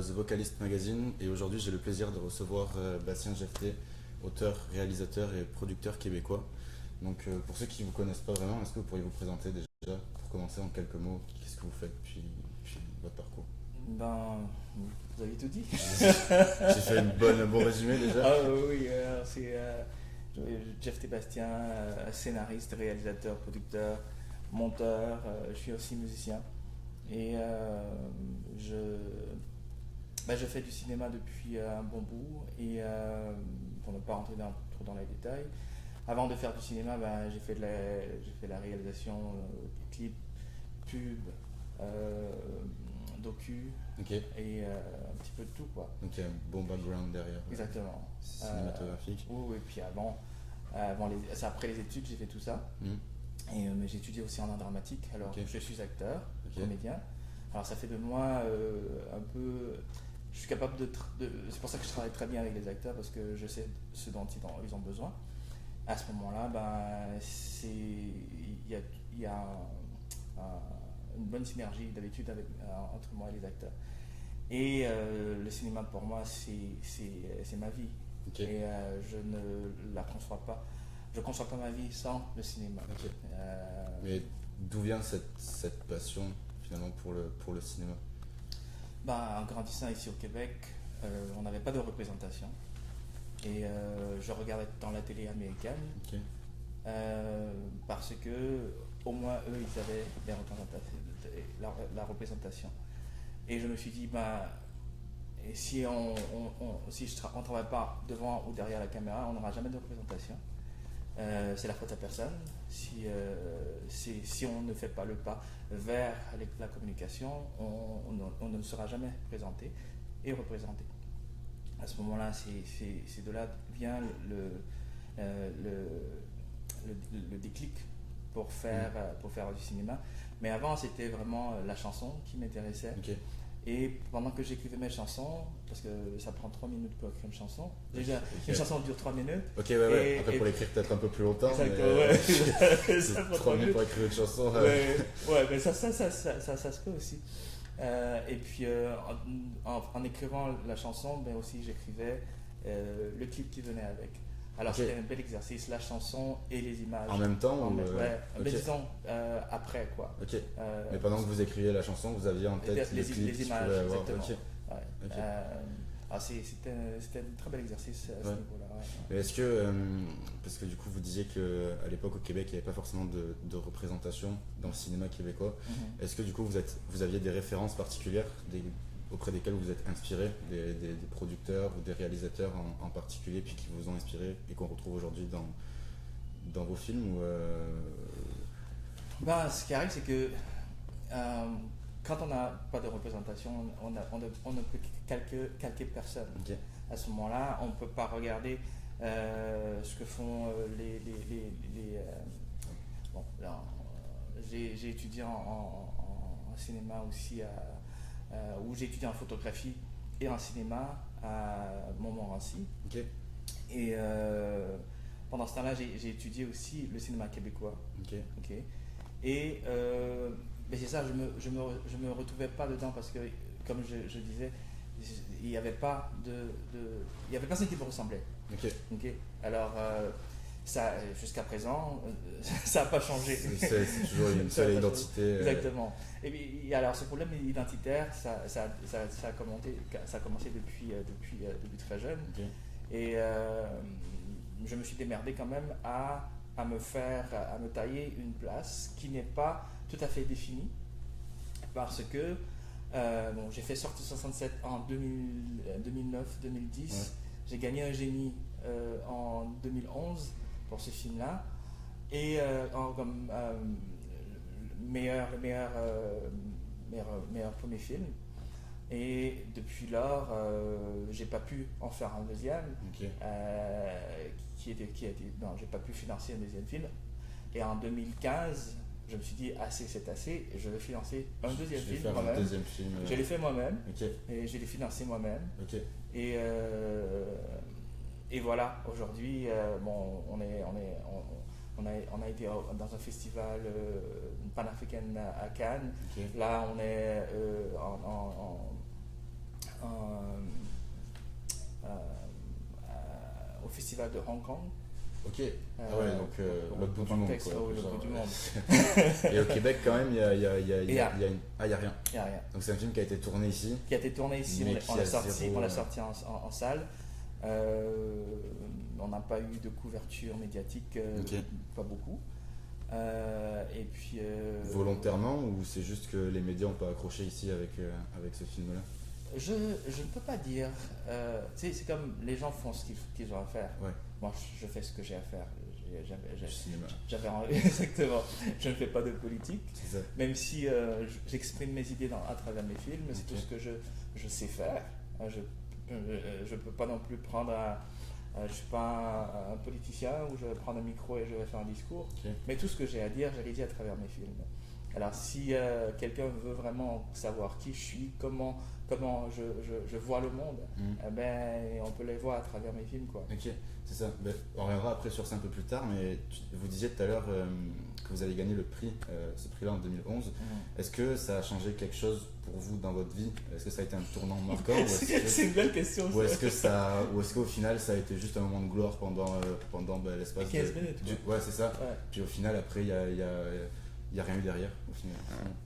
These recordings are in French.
The Vocalist Magazine et aujourd'hui j'ai le plaisir de recevoir Bastien Jephté, auteur, réalisateur et producteur québécois. Donc pour ceux qui ne vous connaissent pas vraiment, est-ce que vous pourriez vous présenter déjà pour commencer en quelques mots, qu'est-ce que vous faites puis votre parcours? Ben, vous avez tout dit. J'ai fait un bon résumé déjà. Ah oui, alors c'est Jephté Bastien, scénariste, réalisateur, producteur, monteur. Je suis aussi musicien et je fais du cinéma depuis un bon bout et pour ne pas rentrer trop dans les détails. Avant de faire du cinéma, j'ai fait de la réalisation, clip, pub, docu, Ok. et un petit peu de tout, quoi. Donc il y a un bon background derrière. Exactement. Cinématographique. Oui, et puis c'est après les études, j'ai fait tout ça. Mais j'ai étudié aussi en art dramatique. Alors, Ok. je suis acteur, Ok. comédien. Alors, ça fait de moi un peu. Je suis capable c'est pour ça que je travaille très bien avec les acteurs parce que je sais ce dont ils ont besoin. À ce moment-là, il y a une bonne synergie d'habitude entre moi et les acteurs. Et le cinéma pour moi, c'est ma vie. Ok. Et je ne la conçois pas. Je ne conçois pas ma vie sans le cinéma. Ok. Mais d'où vient cette passion finalement pour le cinéma? En grandissant ici au Québec, on n'avait pas de représentation. Et je regardais dans la télé américaine. Ok. Parce que au moins eux ils avaient la représentation et je me suis dit et si on ne travaille pas devant ou derrière la caméra, on n'aura jamais de représentation. C'est la faute à personne si on ne fait pas le pas vers la communication, on ne sera jamais présenté et représenté. À ce moment-là, c'est de là vient le déclic pour faire du cinéma. Mais avant, c'était vraiment la chanson qui m'intéressait. Ok. Et pendant que j'écrivais mes chansons, parce que ça prend 3 minutes pour écrire une chanson, déjà Ok. une chanson dure 3 minutes. Ok, ouais. Après, pour l'écrire peut-être un peu plus longtemps. Exactement, mais, ouais. c'est Ça prend 3 minutes 3 minutes. pour écrire une chanson. Ouais, mais ça se fait aussi. Et puis en écrivant la chanson, aussi j'écrivais le clip qui venait avec. Alors Ok. c'était un bel exercice, la chanson et les images. En même temps Ouais, ok. mais disons après quoi. Ok. Mais pendant que vous écriviez la chanson, vous aviez en tête les clip images, qu'il pouvait avoir. exactement. Ok. Ouais. Ok. C'était un très bel exercice à ce Ouais. niveau-là. Ouais. Mais est-ce que, parce que du coup vous disiez qu'à l'époque au Québec il n'y avait pas forcément de représentation dans le cinéma québécois, est-ce que du coup vous aviez des références particulières auprès desquelles vous êtes inspiré, des producteurs ou des réalisateurs en particulier, puis qui vous ont inspiré et qu'on retrouve aujourd'hui dans vos films ou Ce qui arrive, c'est que quand on n'a pas de représentation, on ne peut calquer personne. Ok. À ce moment-là, on ne peut pas regarder ce que font j'ai étudié en cinéma aussi, où j'ai étudié en photographie et en cinéma à Montmorency. Ok. Et pendant ce temps-là, j'ai étudié aussi le cinéma québécois. Ok. Okay. Et mais c'est ça, je me retrouvais pas dedans parce que, comme je disais, il n'y avait pas il y avait personne qui me ressemblait. Ok. Okay. Alors ça, jusqu'à présent, ça n'a pas changé. C'est toujours une seule identité. Exactement. Et puis, alors ce problème identitaire, ça a commencé depuis très jeune. Ok. Et je me suis démerdé quand même à me tailler une place qui n'est pas tout à fait définie, parce que j'ai fait Sortie 67 en 2009-2010, Ouais. j'ai gagné un Génie en 2011 pour ce film-là, et comme meilleur premier film. Et depuis lors, j'ai pas pu en faire un deuxième. Ok. J'ai pas pu financer un deuxième film. Et en 2015, je me suis dit assez, c'est assez. Je vais financer un deuxième Je vais film faire un moi-même. deuxième film. Je l'ai fait moi-même Ok. et je l'ai financé moi-même. Ok. Et voilà. Aujourd'hui, on a été dans un festival panafricain à Cannes. Ok. Là, on est festival de Hong Kong. Ok, ah ouais, donc l'autre bout du monde. Vortex, Quoi, ouais, l'autre bout du monde. Et au Québec, quand même, il y a rien. Ah, il y a rien. Il y a rien. Donc c'est un film qui a été tourné ici. Qui a été tourné ici, Mais on qui l'a a sorti, zéro, on l'a sorti en salle. On n'a pas eu de couverture médiatique, Ok. pas beaucoup. Et puis. Volontairement, ou c'est juste que les médias n'ont pas accroché ici avec ce film-là? Je ne peux pas dire. Tu sais, c'est comme les gens font ce qu'ils ont à faire. Ouais. Moi, je fais ce que j'ai à faire. Du cinéma. J'avais envie, exactement. Je ne fais pas de politique, C'est ça. même si j'exprime mes idées à travers mes films. C'est Ok. tout ce que je sais faire. Je ne peux pas non plus prendre je ne suis pas un politicien où je vais prendre un micro et je vais faire un discours. Ok. Mais tout ce que j'ai à dire, je l'ai dit à travers mes films. Alors si quelqu'un veut vraiment savoir qui je suis, comment je vois le monde, eh ben, on peut les voir à travers mes films, quoi. Ok, c'est ça. Ben, on reviendra après sur ça un peu plus tard, mais vous disiez tout à l'heure que vous avez gagné le prix, ce prix-là en 2011. Est-ce que ça a changé quelque chose pour vous dans votre vie? Est-ce que ça a été un tournant marquant? C'est une belle question. Ou est-ce qu'au final ça a été juste un moment de gloire pendant l'espace 15 minutes, ouais, c'est ça. Ouais. Puis au final, après, il y a rien eu derrière, au final.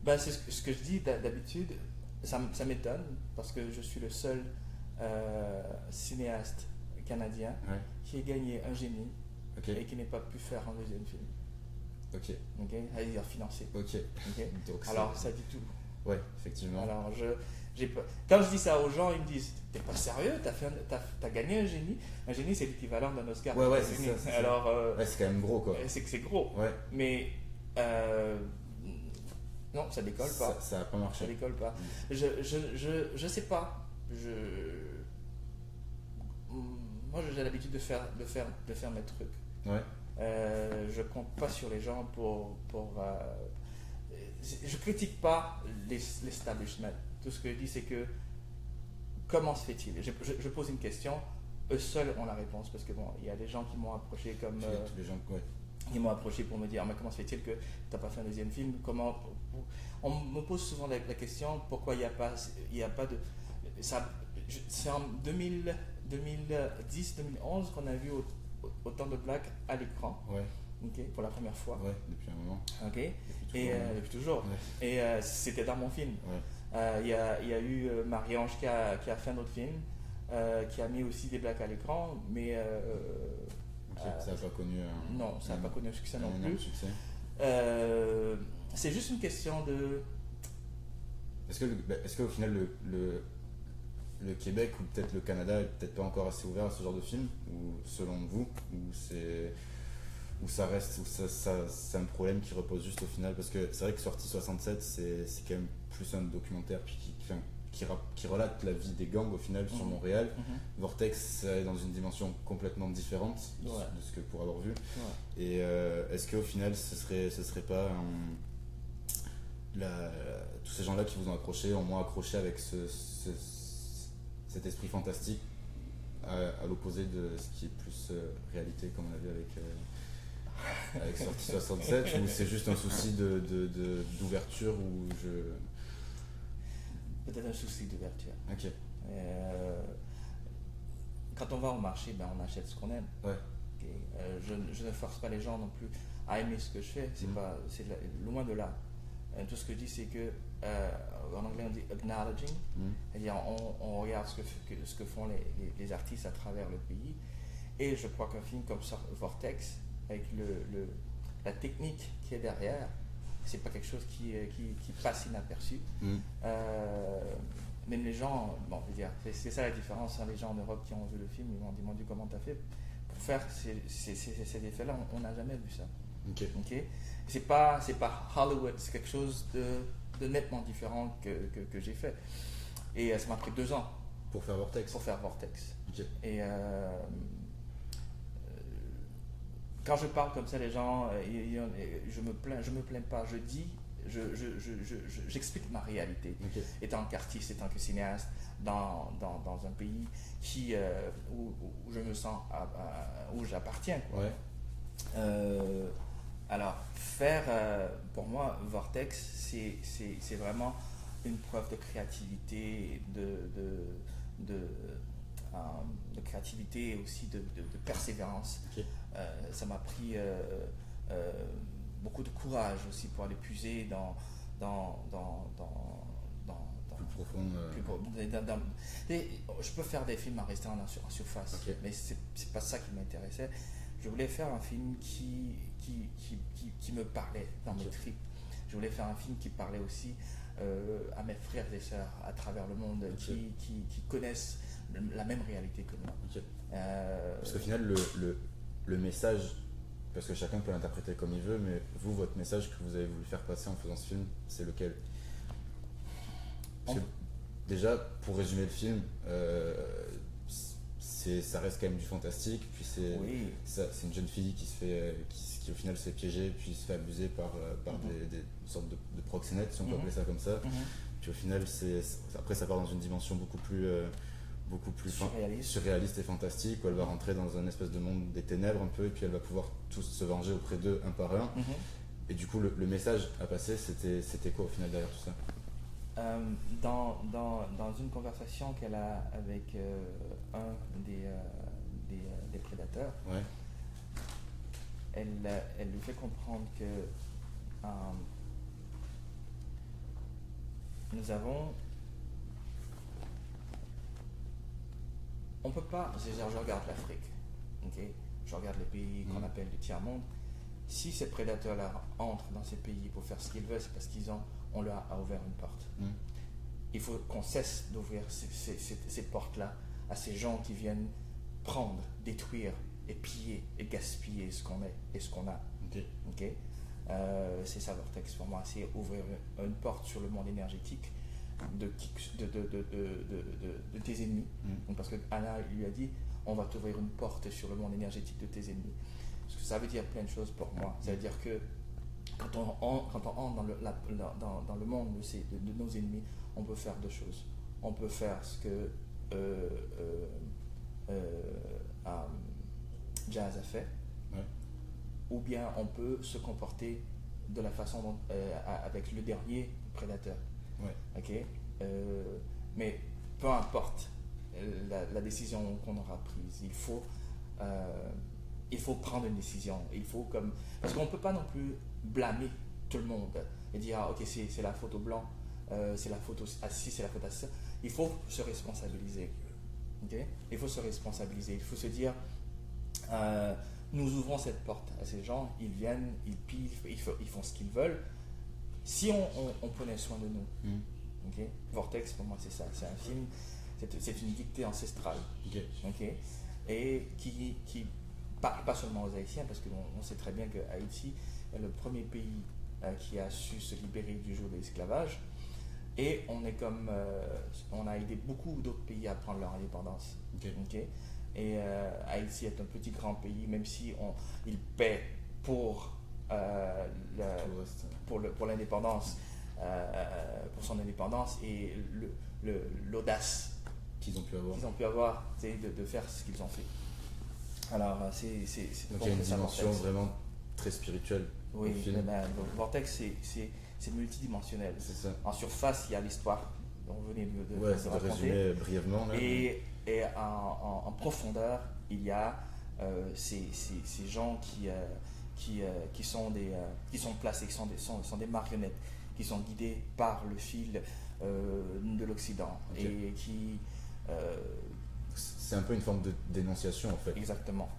Ben, c'est ce que je dis d'habitude. Ça m'étonne parce que je suis le seul cinéaste canadien Ouais. qui ait gagné un Génie Ok, et qui n'ait pas pu faire un deuxième film. ok, Okay, c'est-à-dire financé. ok. Okay. Donc, Alors ça dit tout. ouais, effectivement. Alors quand je dis ça aux gens, ils me disent t'es pas sérieux, t'as gagné un Génie. Un Génie, c'est l'équivalent d'un Oscar. Ouais, aux ouais, États-Unis. c'est ça. Alors Ouais, c'est quand même gros, quoi. c'est que c'est gros, Ouais, mais non, ça décolle pas. ça a pas Ça marché. décolle pas. Je sais pas. Moi, j'ai l'habitude de faire mes trucs. Ouais, Je compte pas sur les gens je critique pas l'establishment. Tout ce que je dis, c'est que comment se fait-il? Je pose une question. Eux seuls ont la réponse parce que bon, il y a des gens qui m'ont approché comme. tous les gens, ouais. Ils m'ont approché pour me dire mais comment se fait-il que tu n'as pas fait un deuxième film? On me pose souvent la question pourquoi il n'y a pas de. C'est en 2010-2011 qu'on a vu autant de blagues à l'écran, Ouais, okay, pour la première fois. ouais, depuis un moment. Okay. Depuis Et toujours. depuis toujours. Ouais. Et c'était dans mon film. Ouais. Il y a eu Marie-Ange qui a fait un autre film, qui a mis aussi des blagues à l'écran, mais Ok, ça n'a pas connu un. non, ça n'a pas connu un succès non énorme plus. succès. C'est juste une question de. Est-ce qu'au final, le Québec ou peut-être le Canada est peut-être pas encore assez ouvert à ce genre de film, ou selon vous, ou ça reste, c'est un problème qui repose juste au final, parce que c'est vrai que Sortie 67, c'est quand même plus un documentaire qui relate la vie des gangs au final sur Montréal. Vortex, c'est dans une dimension complètement différente de ce que pour avoir vu. Ouais. Et est-ce qu'au final, ce serait pas tous ces gens-là qui vous ont accroché, ont moins accroché avec cet esprit fantastique à l'opposé de ce qui est plus réalité, comme on a vu avec Sortie 67, ou c'est juste un souci d'ouverture où Peut-être un souci d'ouverture. Ok. Quand on va au marché, ben, on achète ce qu'on aime. Ouais. Okay. Je ne force pas les gens non plus à aimer ce que je fais. C'est loin de là. Tout ce que je dis, c'est que en anglais on dit acknowledging, c'est-à-dire on regarde ce que font les artistes à travers le pays. Et je crois qu'un film comme Vortex, avec la technique qui est derrière, c'est pas quelque chose qui passe inaperçu. Même les gens, bon, je veux dire, c'est ça la différence. Hein, les gens en Europe qui ont vu le film, ils m'ont demandé comment tu as fait pour faire ces effets-là. On n'a jamais vu ça. Ok. Okay? C'est pas Hollywood, c'est quelque chose de nettement différent que j'ai fait. Et ça m'a pris 2 ans Pour faire Vortex. Ok. Et quand je parle comme ça, les gens, je me plains pas. Je dis, j'explique ma réalité. Ok. Étant qu'artiste, étant que cinéaste, dans un pays où je me sens, où j'appartiens. Quoi. Ouais. Alors, pour moi, Vortex, c'est vraiment une preuve de créativité, de créativité et aussi de persévérance. Ok. Ça m'a pris beaucoup de courage aussi pour aller puiser Plus profond. je peux faire des films en restant en surface, Ok. mais c'est pas ça qui m'intéressait. Je voulais faire un film qui me parlait dans mes Ok. tripes. Je voulais faire un film qui parlait aussi à mes frères et sœurs à travers le monde, Ok. qui connaissent la même réalité que moi. Ok. Parce qu'au final, le message, parce que chacun peut l'interpréter comme il veut, mais vous, votre message que vous avez voulu faire passer en faisant ce film, c'est lequel? Parce que déjà, pour résumer le film, ça reste quand même du fantastique, puis Oui. c'est une jeune fille qui au final se fait piéger, puis se fait abuser par des sortes de proxénètes, si on peut appeler ça comme ça. Puis au final, après ça part dans une dimension beaucoup plus surréaliste et fantastique, où elle va rentrer dans un espèce de monde des ténèbres un peu, et puis elle va pouvoir tous se venger auprès d'eux un par un. Et du coup, le message à passer, c'était quoi au final derrière tout ça? Dans une conversation qu'elle a avec un des prédateurs, Ouais. elle lui fait comprendre que nous avons... On peut pas... Je regarde l'Afrique, ok? Je regarde les pays qu'on appelle le tiers-monde. Si ces prédateurs-là entrent dans ces pays pour faire ce qu'ils veulent, c'est parce on leur a ouvert une porte. Il faut qu'on cesse d'ouvrir ces portes-là à ces gens qui viennent prendre, détruire et piller et gaspiller ce qu'on est et ce qu'on a. Ok. C'est ça Vortex pour moi, c'est ouvrir une porte sur le monde énergétique de tes ennemis. Donc, parce que Allah lui a dit, on va t'ouvrir une porte sur le monde énergétique de tes ennemis. Parce que ça veut dire plein de choses pour moi. Ça veut dire que quand on entre dans le monde de nos ennemis, on peut faire deux choses. On peut faire ce que Jazz a fait, Ouais. ou bien on peut se comporter de la façon dont, avec le dernier prédateur. Ouais. Ok. Mais peu importe la décision qu'on aura prise, il faut prendre une décision. Parce qu'on ne peut pas non plus blâmer tout le monde et dire ah, ok, c'est la faute au blanc, c'est la faute à ci, c'est la faute à ça. Il faut se responsabiliser. Okay? Il faut se responsabiliser. Il faut se dire nous ouvrons cette porte à ces gens, ils viennent, ils pillent, ils font ce qu'ils veulent. Si on prenait soin de nous. Okay? Vortex, pour moi, c'est ça. C'est un film, c'est une dictée ancestrale. Okay? Et qui parle pas seulement aux Haïtiens, parce qu'on sait très bien que Haïti est le premier pays qui a su se libérer du joug de l'esclavage. Et on a aidé beaucoup d'autres pays à prendre leur indépendance. Okay? Et Haïti est un petit grand pays, même si il paie pour l'indépendance, pour son indépendance et l'audace qu'ils ont pu avoir de faire ce qu'ils ont fait. Alors, donc il y a une dimension vraiment très spirituelle. Oui, Vortex, c'est multidimensionnel. C'est ça. En surface, il y a l'histoire dont vous venez de raconter. Résumer brièvement. Là, et en profondeur, il y a ces gens qui sont placés, qui sont des marionnettes, qui sont guidés par le fil de l'Occident. Okay. Et qui... c'est un peu une forme de dénonciation en fait. Exactement.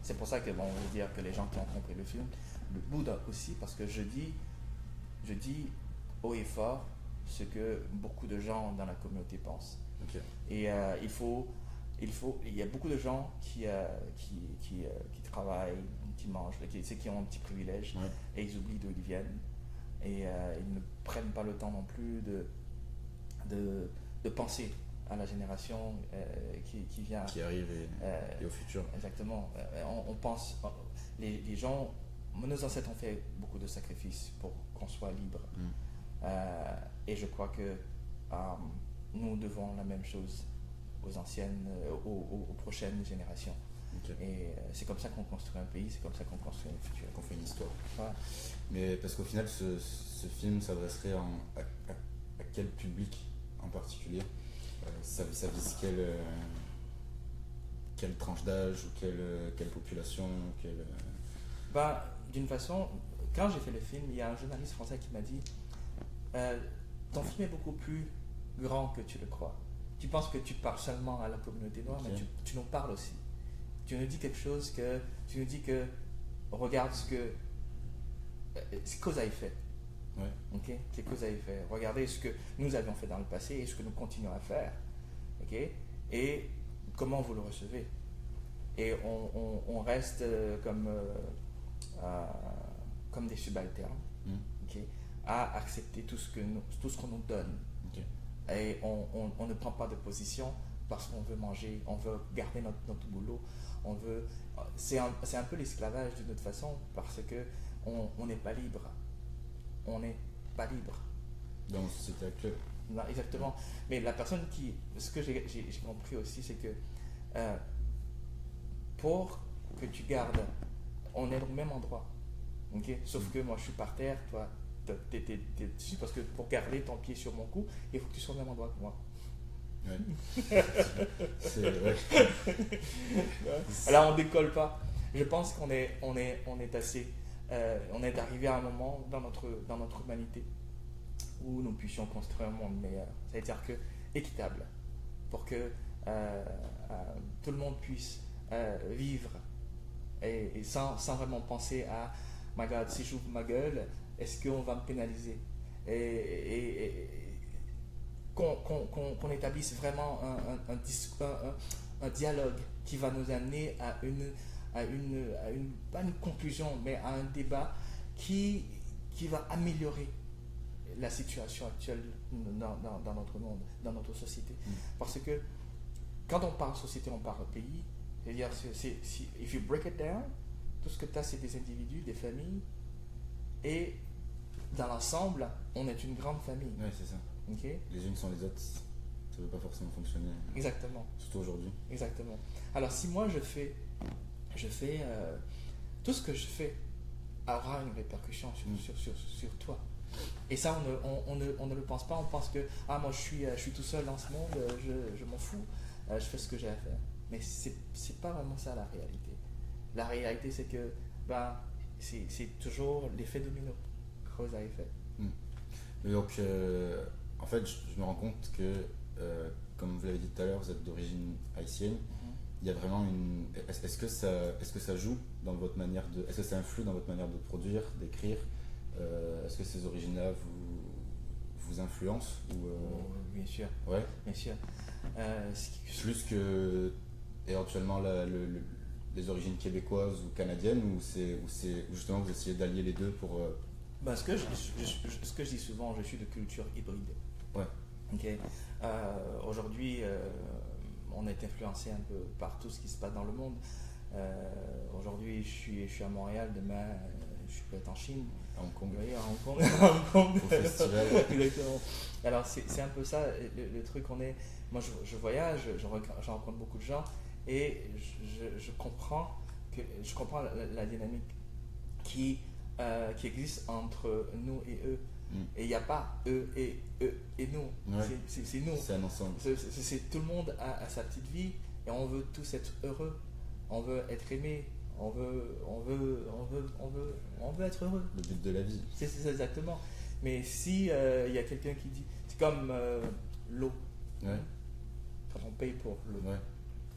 C'est pour ça que on veut dire que les gens qui ont compris le film, le Bouddha aussi, parce que je dis haut et fort ce que beaucoup de gens dans la communauté pensent. Okay. Et il y a beaucoup de gens qui travaillent, qui mangent, qui ont un petit privilège, ouais. Et ils oublient d'où ils viennent. Et ils ne prennent pas le temps non plus de penser à la génération qui vient. Qui arrive et au futur. Exactement. On pense, les gens, nos ancêtres ont fait beaucoup de sacrifices pour qu'on soit libre. Et je crois que nous devons la même chose aux anciennes, aux prochaines générations. Okay. Et c'est comme ça qu'on construit un pays, c'est comme ça qu'on construit un futur. Qu'on fait une histoire. Voilà. Mais parce qu'au final, ce film s'adresserait à quel public en particulier? Ça vise quelle tranche d'âge ou quelle population D'une façon, quand j'ai fait le film, il y a un journaliste français qui m'a dit ton film est beaucoup plus grand que tu le crois. Tu penses que tu parles seulement à la communauté noire, Ok. mais tu nous parles aussi. Tu nous dis quelque chose que. Tu nous dis que. Regarde ce que. C'est cause à effet. Ouais. Ok. C'est cause à effet. Regardez ce que nous avions fait dans le passé et ce que nous continuons à faire. Ok. Et comment vous le recevez. Et on reste comme des subalternes. Ok, à accepter tout ce qu'on nous donne. Ok. Et on ne prend pas de position parce qu'on veut manger, on veut garder notre boulot, c'est un peu l'esclavage d'une autre façon parce que on n'est pas libre. On n'est pas libre. Dans la société actuelle. Non, exactement. Mais la personne ce que j'ai compris aussi, c'est que pour que tu gardes, on est au même endroit. Okay? Sauf que moi je suis par terre, toi t'es dessus parce que pour garder ton pied sur mon cou, il faut que tu sois au même endroit que moi. Ouais. Ouais. Alors on décolle pas. Je pense qu'on est assez, on est arrivé à un moment dans notre humanité où nous puissions construire un monde meilleur. C'est-à-dire que équitable, pour que tout le monde puisse vivre et sans vraiment penser à my God, si j'ouvre ma gueule, est-ce qu'on va me pénaliser? Et qu'on établisse vraiment un dialogue qui va nous amener à pas une conclusion, mais à un débat qui va améliorer la situation actuelle dans notre monde, dans notre société. Parce que quand on parle société, on parle pays. C'est-à-dire, if you break it down, tout ce que tu as, c'est des individus, des familles, et dans l'ensemble, on est une grande famille. Ouais, c'est ça. Okay? Les unes sans les autres, ça ne veut pas forcément fonctionner. Exactement. Surtout aujourd'hui. Exactement. Alors, si moi je fais tout ce que je fais aura une répercussion sur toi. Et ça, on ne le pense pas. On pense que moi je suis tout seul dans ce monde, je m'en fous, je fais ce que j'ai à faire. Mais c'est pas vraiment ça la réalité. La réalité, c'est que c'est toujours l'effet domino, cause à effet. Et donc, en fait, je me rends compte que, comme vous l'avez dit tout à l'heure, vous êtes d'origine haïtienne. Il y a vraiment une. Est-ce que ça joue dans votre manière de. Est-ce que ça influe dans votre manière de produire, d'écrire? Est-ce que ces origines-là vous influencent ou, Bien sûr. Ouais. Bien sûr. Plus que éventuellement les origines québécoises ou canadiennes, ou justement vous essayez d'allier les deux pour. Ce que je dis souvent, je suis de culture hybride. Ouais. Okay. Aujourd'hui, on est influencé un peu par tout ce qui se passe dans le monde. Aujourd'hui, je suis à Montréal, demain, je peux être en Chine. À Hong Kong. Oui, à Hong Kong. À Hong Kong. Au festival. Exactement. Alors, c'est un peu ça, le truc. Moi, je voyage, je rencontre beaucoup de gens et je comprends la dynamique qui existe entre nous et eux. Et il n'y a pas eux et nous. Ouais. C'est nous. C'est un ensemble. C'est tout le monde a sa petite vie et on veut tous être heureux. On veut être aimé. On veut être heureux. Le but de la vie. C'est ça exactement. Mais si il y a quelqu'un qui dit, c'est comme l'eau. Ouais. Quand on paye pour l'eau. Ouais.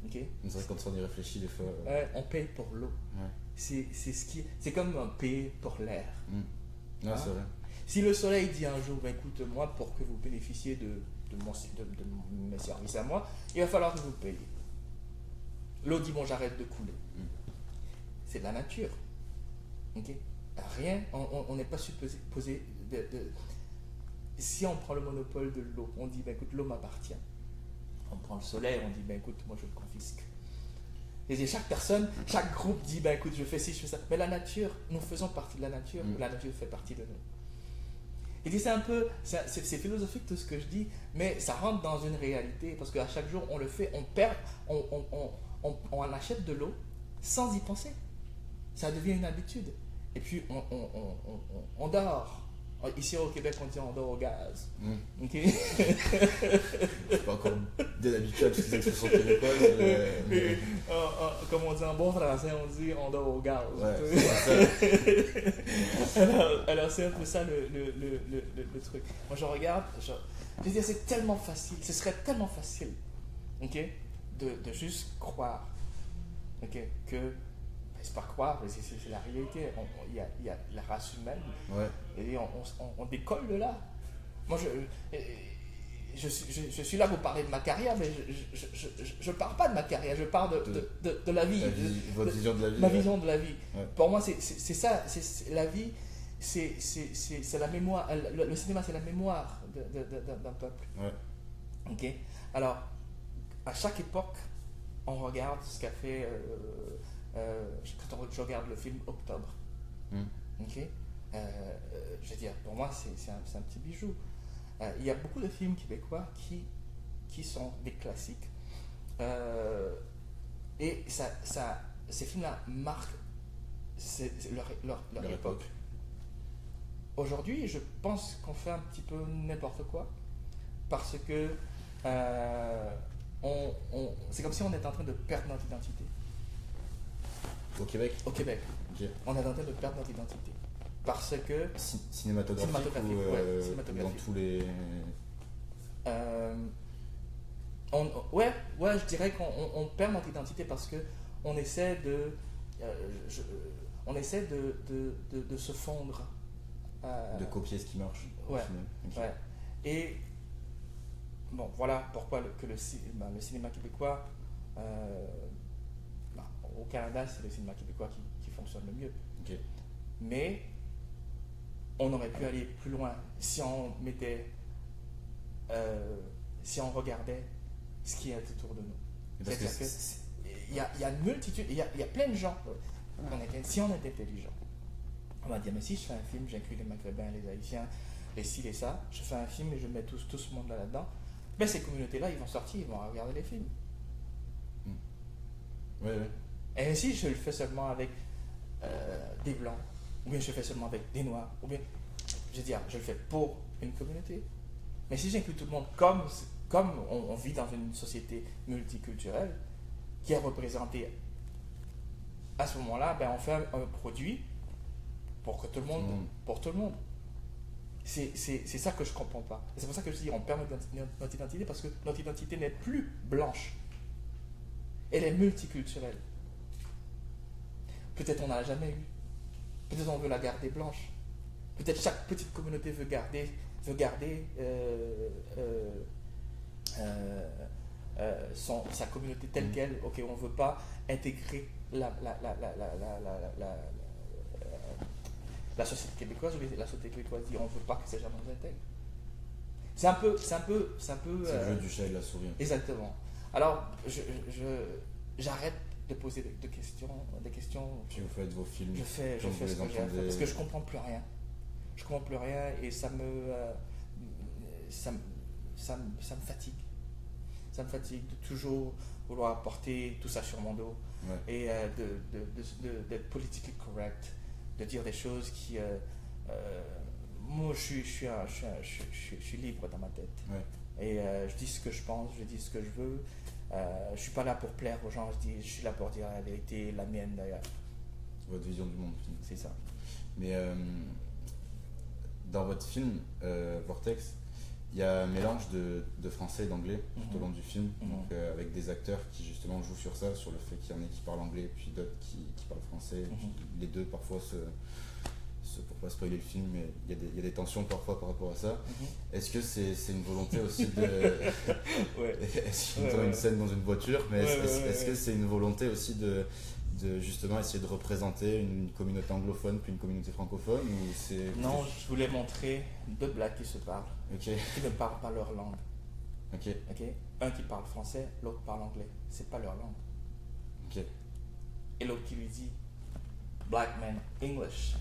Ok. C'est vrai, quand on y réfléchit des fois. On paye pour l'eau. Ouais. C'est comme payer pour l'air. Non, c'est vrai. Si le soleil dit un jour, écoute, moi, pour que vous bénéficiez de mes services à moi, il va falloir que vous payiez. L'eau dit, bon, j'arrête de couler. C'est de la nature. Ok. Rien, on n'est pas supposé si on prend le monopole de l'eau, on dit, écoute, l'eau m'appartient. On prend le soleil, on dit, écoute, moi, je le confisque. Et chaque personne, chaque groupe dit, écoute, je fais ci, je fais ça. Mais la nature, nous faisons partie de la nature, la nature fait partie de nous. Et c'est un peu, c'est philosophique tout ce que je dis, mais ça rentre dans une réalité, parce qu'à chaque jour, on le fait, on perd, on achète de l'eau sans y penser. Ça devient une habitude. Et puis, on dort Ici au Québec, on dit on dort au gaz. Ok. C'est pas encore bien habitué à toutes les expressions québécoises. Comme on dit en bon français, on dit on dort au gaz. Ouais, c'est ça. alors c'est un peu ça le truc. Moi je regarde, je veux dire, c'est tellement facile, ce serait tellement facile, ok, de juste croire, ok, que c'est pas croire, c'est la réalité. Il y a la race humaine, Ouais. et on décolle de là. Moi, je suis là pour parler de ma carrière, mais je parle pas de ma carrière, je parle de la vie. Votre vision de la vie. Ma ouais. vision de la vie. Ouais. Pour moi, c'est ça. La vie, c'est la mémoire. Le cinéma, c'est la mémoire d'un peuple. Ouais. Ok. Alors, à chaque époque, on regarde ce qu'a fait. Quand je regarde le film Octobre. Ok. Je veux dire, pour moi, c'est un petit bijou. Il y a beaucoup de films québécois qui sont des classiques. Et ces films-là marquent leur époque. Aujourd'hui, je pense qu'on fait un petit peu n'importe quoi. Parce que c'est comme si on était en train de perdre notre identité. Au Québec. Au Québec. Ok. On est en train de perdre notre identité. Parce que Cinématographique ou ouais, cinématographique. dans tous les... je dirais qu'on perd notre identité parce que on essaie de se fondre. De copier ce qui marche. au Ouais, final. Ok. ouais. Et bon, voilà pourquoi le cinéma québécois, au Canada, c'est le cinéma québécois qui fonctionne le mieux. Ok. Mais on aurait pu aller plus loin si on mettait, si on regardait ce qui est autour de nous. Parce que C'est-à-dire qu'il y a une multitude, il y a plein de gens. Si on est intelligent, on va dire, mais si je fais un film, j'inclus les Maghrébins, les Haïtiens, les ci, les ça, je fais un film et je mets tout ce monde là-dedans, ben ces communautés-là, ils vont sortir, ils vont regarder les films. Ouais, ouais. Et si je le fais seulement avec des blancs, ou bien je le fais seulement avec des noirs, ou bien, je veux dire, je le fais pour une communauté. Mais si j'inclus tout le monde comme on vit dans une société multiculturelle, qui est représentée à ce moment-là, ben on fait un produit pour que tout le monde, pour tout le monde. C'est ça que je ne comprends pas. Et c'est pour ça que je dis on perd notre identité, parce que notre identité n'est plus blanche. Elle est multiculturelle. Peut-être on n'a jamais eu. Peut-être on veut la garder blanche. Peut-être chaque petite communauté veut garder sa communauté telle qu'elle. Ok, on ne veut pas intégrer la société québécoise, ou la société québécoise dit on ne veut pas que ces gens nous intègrent. C'est un peu. C'est le jeu du chat et de la souris. Exactement. Alors, j'arrête de poser des questions. Puis vous faites vos films. Je fais ce que j'ai à faire parce que je comprends plus rien. Je comprends plus rien et ça me fatigue. Ça me fatigue de toujours vouloir porter tout ça sur mon dos. Ouais. Et d'être politiquement correct, de dire des choses qui... moi, je suis libre dans ma tête. Ouais. Et je dis ce que je pense, je dis ce que je veux. Je ne suis pas là pour plaire aux gens, je suis là pour dire la vérité, la mienne d'ailleurs. Votre vision du monde. C'est ça. Mais dans votre film, Vortex, il y a un mélange de français et d'anglais tout au long du film, donc, avec des acteurs qui justement jouent sur ça, sur le fait qu'il y en ait qui parlent anglais, puis d'autres qui parlent français. Les deux parfois pour pas spoiler le film, mais il y a des tensions parfois par rapport à ça. Est-ce que c'est une volonté aussi de... Ouais. Est-ce qu'il y a une scène dans une voiture, mais est-ce que c'est une volonté aussi de justement essayer de représenter une communauté anglophone puis une communauté francophone, ou c'est... Non, je voulais montrer deux blacks qui se parlent, Ok. qui ne parlent pas leur langue. Ok. Un qui parle français, l'autre parle anglais. C'est pas leur langue. Ok. Et l'autre qui lui dit Black man English.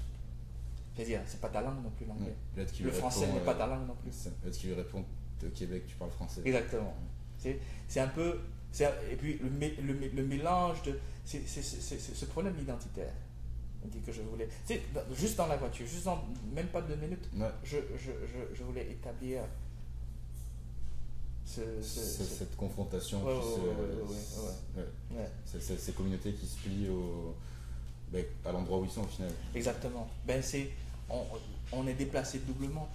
C'est-à-dire, c'est pas ta langue non plus l'anglais. Le français n'est pas ta langue non plus. L'autre qui lui répond au Québec, tu parles français. Exactement. C'est un peu... Et puis le mélange de... C'est ce problème identitaire. ok, que je voulais. Tu sais, juste dans la voiture, même pas 2 minutes, Ouais. je voulais établir Cette confrontation, Ouais, puis ouais. ces communautés qui se plient à l'endroit où ils sont au final. Exactement. Ben on est déplacé doublement.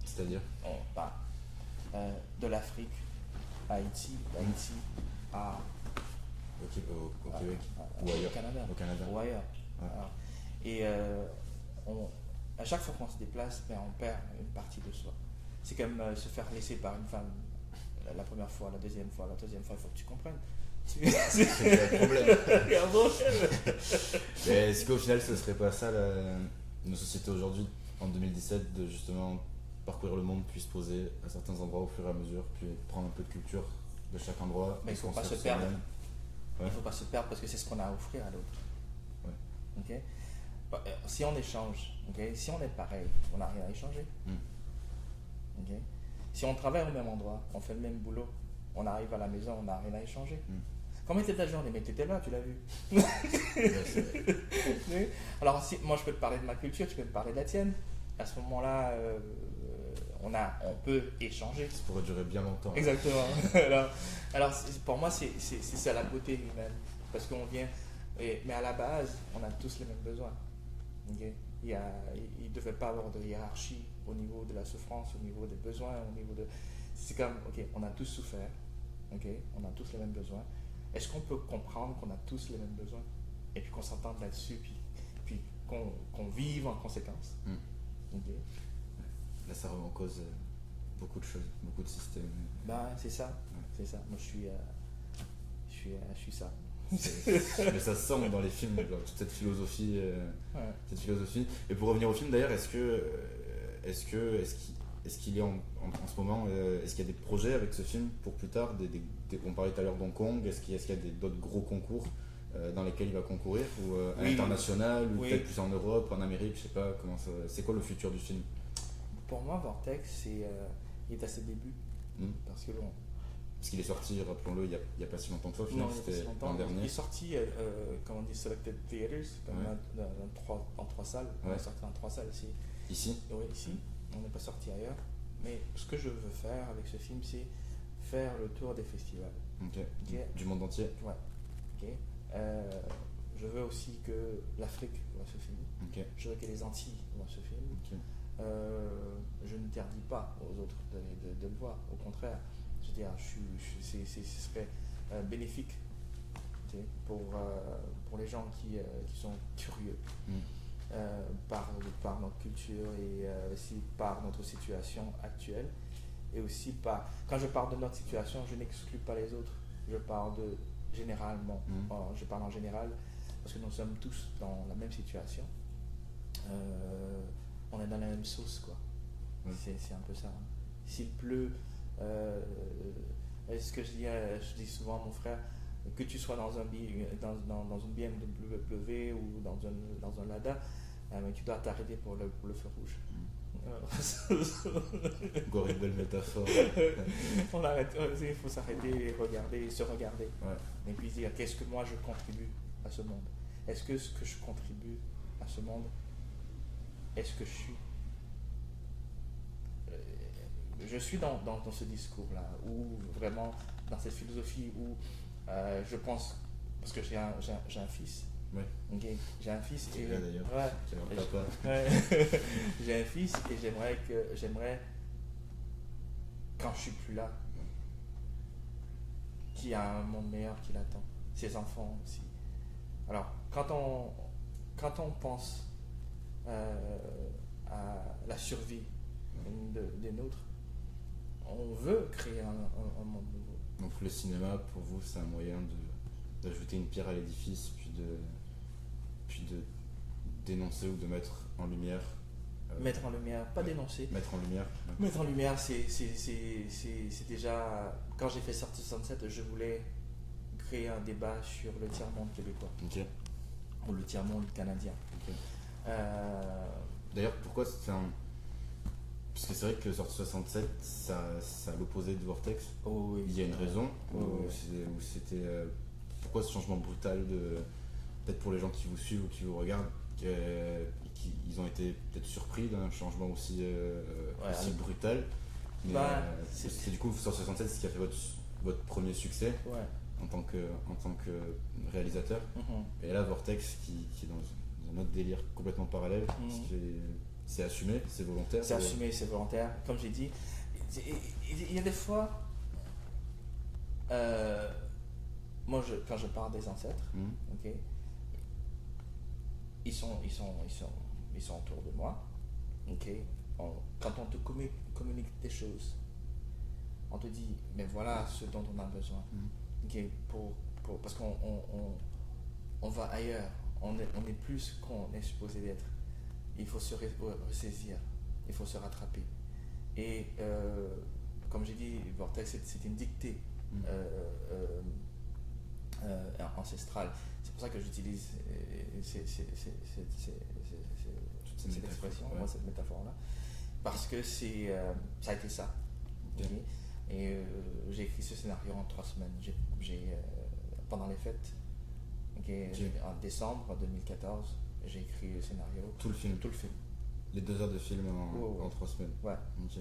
C'est-à-dire De l'Afrique à Haïti, d'Haïti à au Québec ou ailleurs. Au Canada. Ou ailleurs. Ouais. Alors, et à chaque fois qu'on se déplace, ben, on perd une partie de soi. C'est comme se faire laisser par une femme la première fois, la deuxième fois, il faut que tu comprennes. C'est un problème. Il y a un problème. Mais est-ce qu'au final, ce serait pas ça nos sociétés aujourd'hui, en 2017, de justement parcourir le monde, puis se poser à certains endroits au fur et à mesure, puis prendre un peu de culture de chaque endroit. Mais il ne faut pas se perdre. Il ne faut pas se perdre parce que c'est ce qu'on a à offrir à l'autre. Ouais. Okay? Si on échange, okay? Si on est pareil, on n'a rien à échanger. Okay? Si on travaille au même endroit, on fait le même boulot, on arrive à la maison, on n'a rien à échanger. Comment était ta journée? Mais tu étais là, tu l'as vu. Alors, moi je peux te parler de ma culture, tu peux me parler de la tienne. À ce moment-là, on peut échanger. Ça pourrait durer bien longtemps. Exactement. alors pour moi, c'est ça la beauté humaine. Parce qu'on vient. Mais à la base, on a tous les mêmes besoins. Okay? Il ne devait pas avoir de hiérarchie au niveau de la souffrance, au niveau des besoins, c'est comme, ok, on a tous souffert, ok, on a tous les mêmes besoins. Est-ce qu'on peut comprendre qu'on a tous les mêmes besoins et puis qu'on s'entende là-dessus, puis qu'on vive en conséquence? Okay. Là, ça remet en cause beaucoup de choses, beaucoup de systèmes. Ben, c'est ça, c'est ça. Moi, je suis ça. Mais ça se sent dans les films, genre, toute cette philosophie. Et pour revenir au film d'ailleurs, est-ce qu'il est en ce moment, est-ce qu'il y a des projets avec ce film pour plus tard, on parlait tout à l'heure d'Hong Kong, est-ce qu'il y a d'autres gros concours dans lesquels il va concourir, ou à l'international, ou peut-être plus en Europe, en Amérique, je sais pas, c'est quoi le futur du film? Pour moi, Vortex, il est à ses débuts, Parce qu'il est sorti, rappelons-le, il n'y a pas si longtemps que ça, au final, c'était l'an dernier. Il est sorti, comme on dit, Selected Theaters, en 3 salles. On est sorti dans 3 salles ici. Ici? Oui, ici. On n'est pas sorti ailleurs. Mais ce que je veux faire avec ce film, c'est faire le tour des festivals. Du monde entier? Ouais. Je veux aussi que l'Afrique voit ce film. Je veux que les Antilles voient ce film. Je n'interdis pas aux autres de le voir. Au contraire. Je veux dire, ce serait bénéfique pour les gens qui sont curieux par notre culture et aussi par notre situation actuelle. Et aussi quand je parle de notre situation, je n'exclus pas les autres. Je parle généralement. Je parle en général parce que nous sommes tous dans la même situation. On est dans la même sauce, quoi. C'est un peu ça. S'il pleut, ce que je dis souvent à mon frère, que tu sois dans une BMW ou dans un Lada, mais tu dois t'arrêter pour le feu rouge. Encore une belle métaphore. Il faut s'arrêter et se regarder. Et puis dire, qu'est-ce que moi je contribue à ce monde? Est-ce que ce que je contribue à ce monde, est-ce que je suis dans ce discours-là, ou vraiment dans cette philosophie où je pense, parce que j'ai un fils. J'ai un fils et j'ai un fils et j'aimerais quand je suis plus là qu'il y a un monde meilleur qui l'attend, ses enfants aussi. Alors quand on pense à la survie des nôtres, on veut créer un monde nouveau. Donc le cinéma pour vous c'est un moyen d'ajouter une pierre à l'édifice, puis de dénoncer ou de mettre en lumière. Mettre en lumière, pas dénoncer. Mettre en lumière. Mettre en lumière, c'est déjà. Quand j'ai fait Sortie 67, je voulais créer un débat sur le tiers-monde québécois. Ou le tiers-monde canadien. D'ailleurs, pourquoi c'est un. Parce que c'est vrai que Sortie 67, ça à l'opposé de Vortex. Il y a une raison. Où c'était. Pourquoi ce changement brutal peut-être pour les gens qui vous suivent ou qui vous regardent, qu'ils ont été peut-être surpris d'un changement aussi, aussi brutal. Mais c'est du coup sur 67 ce qui a fait votre premier succès en tant que réalisateur. Et là Vortex qui est dans un autre délire complètement parallèle. C'est assumé, c'est volontaire. C'est assumé, c'est volontaire. Comme j'ai dit, il y a des fois, moi quand je parle des ancêtres, ok, ils sont autour de moi, ok. Quand on te communique des choses, on te dit, mais voilà ce dont on a besoin, ok, parce qu'on va ailleurs, on est plus qu'on est supposé d'être. Il faut se ressaisir, il faut se rattraper. Et comme j'ai dit, Vortex, c'est une dictée ancestrale. C'est pour ça que j'utilise cette expression, cette métaphore-là, parce que ça a été ça. Okay. Et j'ai écrit ce scénario en 3 semaines. Pendant les fêtes, en décembre 2014, j'ai écrit le scénario. Tout le film. Les 2 heures de film en 3 semaines. Ouais.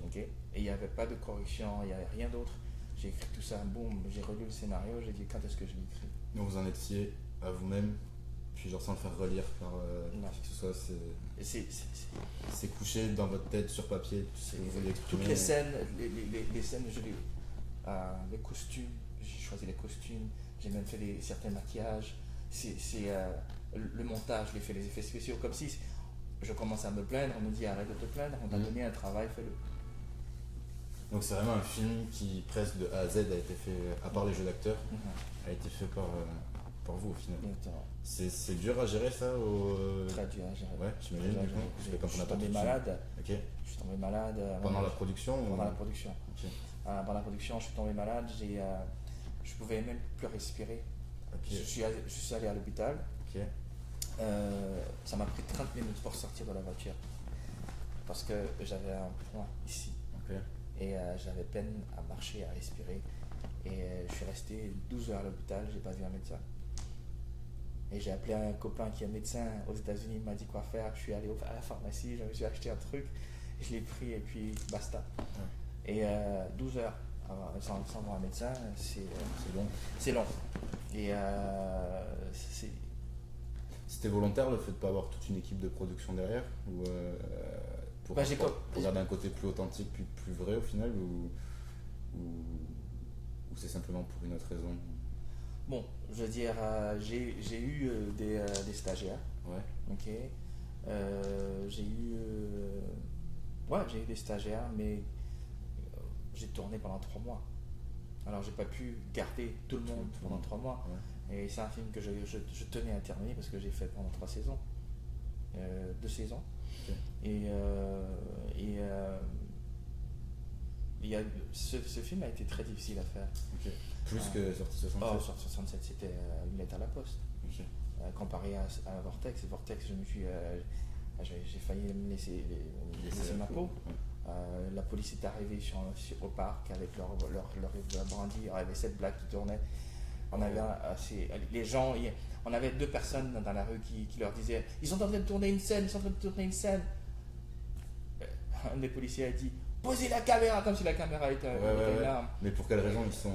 Okay. Et il n'y avait pas de correction, il n'y avait rien d'autre. J'ai écrit tout ça, boum, j'ai relu le scénario, j'ai dit quand est-ce que je l'ai écrit. Donc vous en êtes fié à vous-même, puis genre sans le faire relire par qui que ce soit, c'est couché dans votre tête sur papier, vous allez exprimer. Toutes les scènes, les scènes, les costumes, j'ai choisi les costumes, j'ai même fait certains maquillages, le montage, j'ai fait les effets spéciaux, comme si je commence à me plaindre, on me dit arrête de te plaindre, on t'a donné un travail, fais-le. Donc c'est vraiment un film qui presque de A à Z a été fait, à part les jeux d'acteurs, a été fait par vous au final. C'est dur à gérer ça Très dur à gérer. Ouais, j'imagine. Je suis tombé malade. Okay. Je suis tombé malade. Pendant la production Pendant la production. Okay. Pendant la production, je suis tombé malade. Je pouvais même plus respirer. Okay. Je suis allé à l'hôpital. Okay. Ça m'a pris 30 minutes pour sortir de la voiture. Parce que j'avais un point ici. Okay. Et j'avais peine à marcher, à respirer. Et je suis resté 12 heures à l'hôpital, j'ai pas vu un médecin. Et j'ai appelé un copain qui est médecin aux États-Unis, il m'a dit quoi faire. Je suis allé à la pharmacie, je me suis acheté un truc, je l'ai pris et puis basta. Et 12 heures sans voir un médecin, c'est long. C'est long. Et c'était volontaire le fait de ne pas avoir toute une équipe de production derrière ou pour garder un côté plus authentique, plus vrai au final ou c'est simplement pour une autre raison? Bon, je veux dire, j'ai eu des stagiaires. Ouais. Ok. J'ai eu des stagiaires, mais j'ai tourné pendant 3 mois. Alors j'ai pas pu garder tout le monde pendant 3 mois. Ouais. Et c'est un film que je tenais à terminer parce que j'ai fait pendant 3 saisons. 2 saisons. Okay. Ce film a été très difficile à faire. Okay. Plus que Sortie 67. Sortie 67, c'était une lettre à la poste. Okay. Comparé à Vortex, j'ai failli me laisser ma peau. Ouais. La police est arrivée au parc avec leur brandy. Il y avait 7 blagues qui tournaient. On avait on avait 2 personnes dans la rue qui leur disaient ils sont en train de tourner une scène, Un des policiers a dit posez la caméra, comme si la caméra était une arme. Mais pour quelle raison ils sont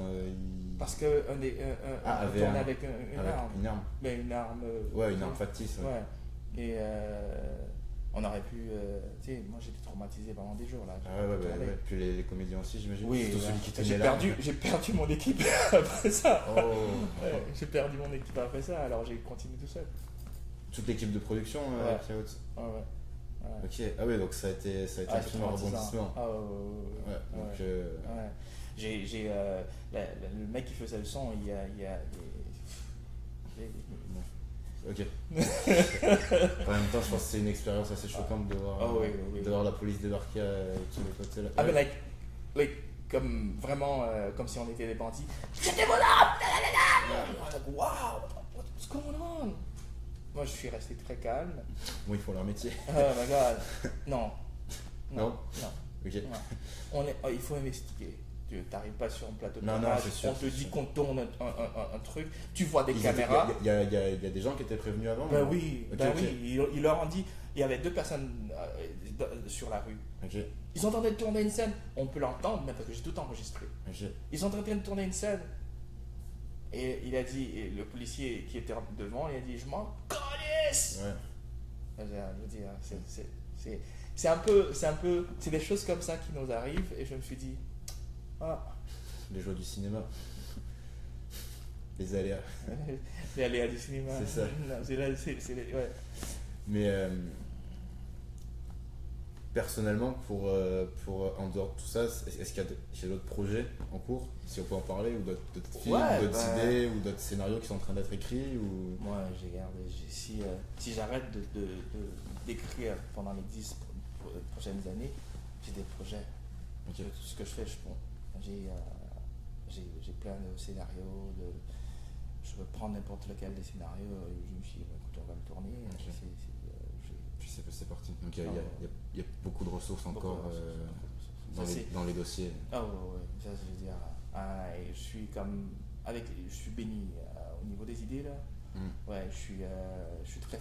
Parce que tournait avec une arme. Mais une arme. Une arme factice. Ouais. Et on aurait pu. Tu sais, moi j'étais traumatisé pendant des jours là. Puis les comédiens aussi, j'imagine. Oui, j'ai perdu mon équipe après ça. J'ai perdu mon équipe après ça, alors j'ai continué tout seul. Toute l'équipe de production Ouais. Ok, donc ça a été un film en rebondissement. Le mec qui faisait le son, Ok. En même temps, je pense que c'est une expérience assez choquante de voir la police débarquer de tous les côtés. Là. Comme vraiment, comme si on était des bandits. C'était mon arme! Wow, what's going on? Moi, je suis resté très calme. Bon, ils font leur métier. Oh my god. Non. Ok. Il faut investiguer. Tu n'arrives pas sur un plateau de Non, tournage, c'est sûr, on te c'est dit sûr. qu'on tourne un truc, tu vois des Il caméras. y a des gens qui étaient prévenus avant? Ben ou- oui, Ok, ben ok. oui. Ils leur ont dit, il y avait 2 personnes sur la rue. Ok, Ils sont en train de tourner une scène. On peut l'entendre, même parce que j'ai tout enregistré. ok. Ils sont en train de tourner une scène. Et il a dit, et le policier qui était devant, il a dit, je m'en calisse. Ouais. Je veux dire, c'est des choses comme ça qui nous arrivent. Et je me suis dit, ah, Les joies du cinéma. Les aléas. j'ai allé à du cinéma. C'est ça. Non, ouais. Mais personnellement, pour en dehors de tout ça, est-ce qu'il y a d'autres projets en cours, si on peut en parler, ou d'autres films, Ouais, d'autres bah, idées, ou d'autres scénarios qui sont en train d'être écrits ou... moi, j'ai gardé. Si j'arrête d'écrire pendant les 10 prochaines années, j'ai des projets. Ok. Tout ce que je fais, j'ai plein de scénarios. Je peux prendre n'importe lequel des scénarios. Je me suis dit, écoute, on va le tourner. Ok. J'ai- Puis c'est parti. Donc il y a, Ah, il y a beaucoup de ressources beaucoup encore de ressources. dans, Ça, c'est- dans les dossiers. Ah ouais, ça je veux dire. Et je suis béni au niveau des idées là. Ouais, je suis très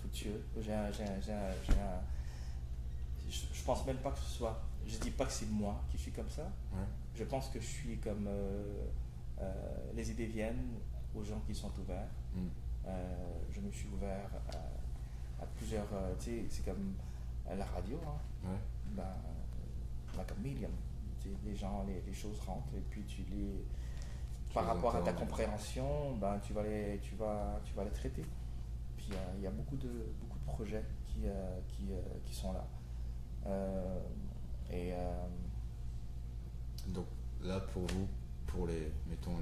fructueux. Je pense même pas que ce soit. Je dis pas que c'est moi qui suis comme ça. Ouais. Je pense que je suis comme les idées viennent aux gens qui sont ouverts. Mm. Je me suis ouvert à plusieurs. Tu sais, c'est comme la radio. Hein. Ouais. Ben, like a medium. Tu sais, les gens, les choses rentrent et puis par les rapport à ta entends. compréhension, ben, tu vas les traiter. Puis il y a beaucoup de projets qui sont là. Donc là, pour vous, pour mettons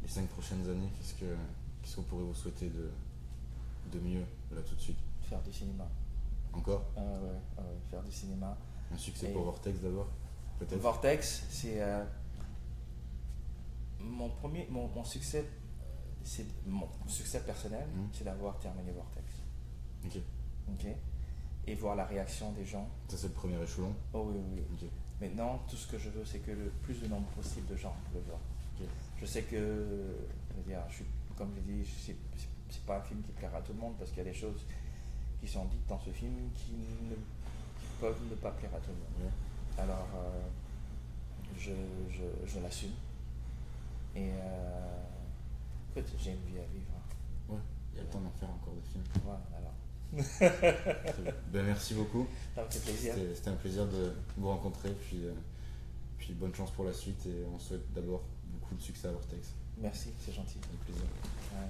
les 5 prochaines années, qu'est-ce qu'on pourrait vous souhaiter de mieux, là, tout de suite? Faire du cinéma. Encore? Ouais, faire du cinéma. Un succès Et- pour Vortex d'abord, peut-être? Vortex, c'est mon succès. C'est mon succès personnel, Mhm. c'est d'avoir terminé Vortex. Ok. Ok. Et voir la réaction des gens. Ça, c'est le premier échelon. Oh oui, oui. Ok. Maintenant, tout ce que je veux, c'est que le plus de nombre possible de gens le voient. Ok. Je sais que, je veux dire, comme je dis, c'est pas un film qui plaira à tout le monde parce qu'il y a des choses qui sont dites dans ce film qui peuvent ne pas plaire à tout le monde. Ouais. Alors, je l'assume. Et en fait, j'ai une vie à vivre. Ouais. Il y a le temps d'en faire encore des films. Voilà, alors, Très bien. Ben, merci beaucoup. ça me fait plaisir. C'était un plaisir de vous rencontrer. Puis bonne chance pour la suite. Et on souhaite d'abord beaucoup de succès à Vortex. Merci, c'est gentil. Avec plaisir. Ouais.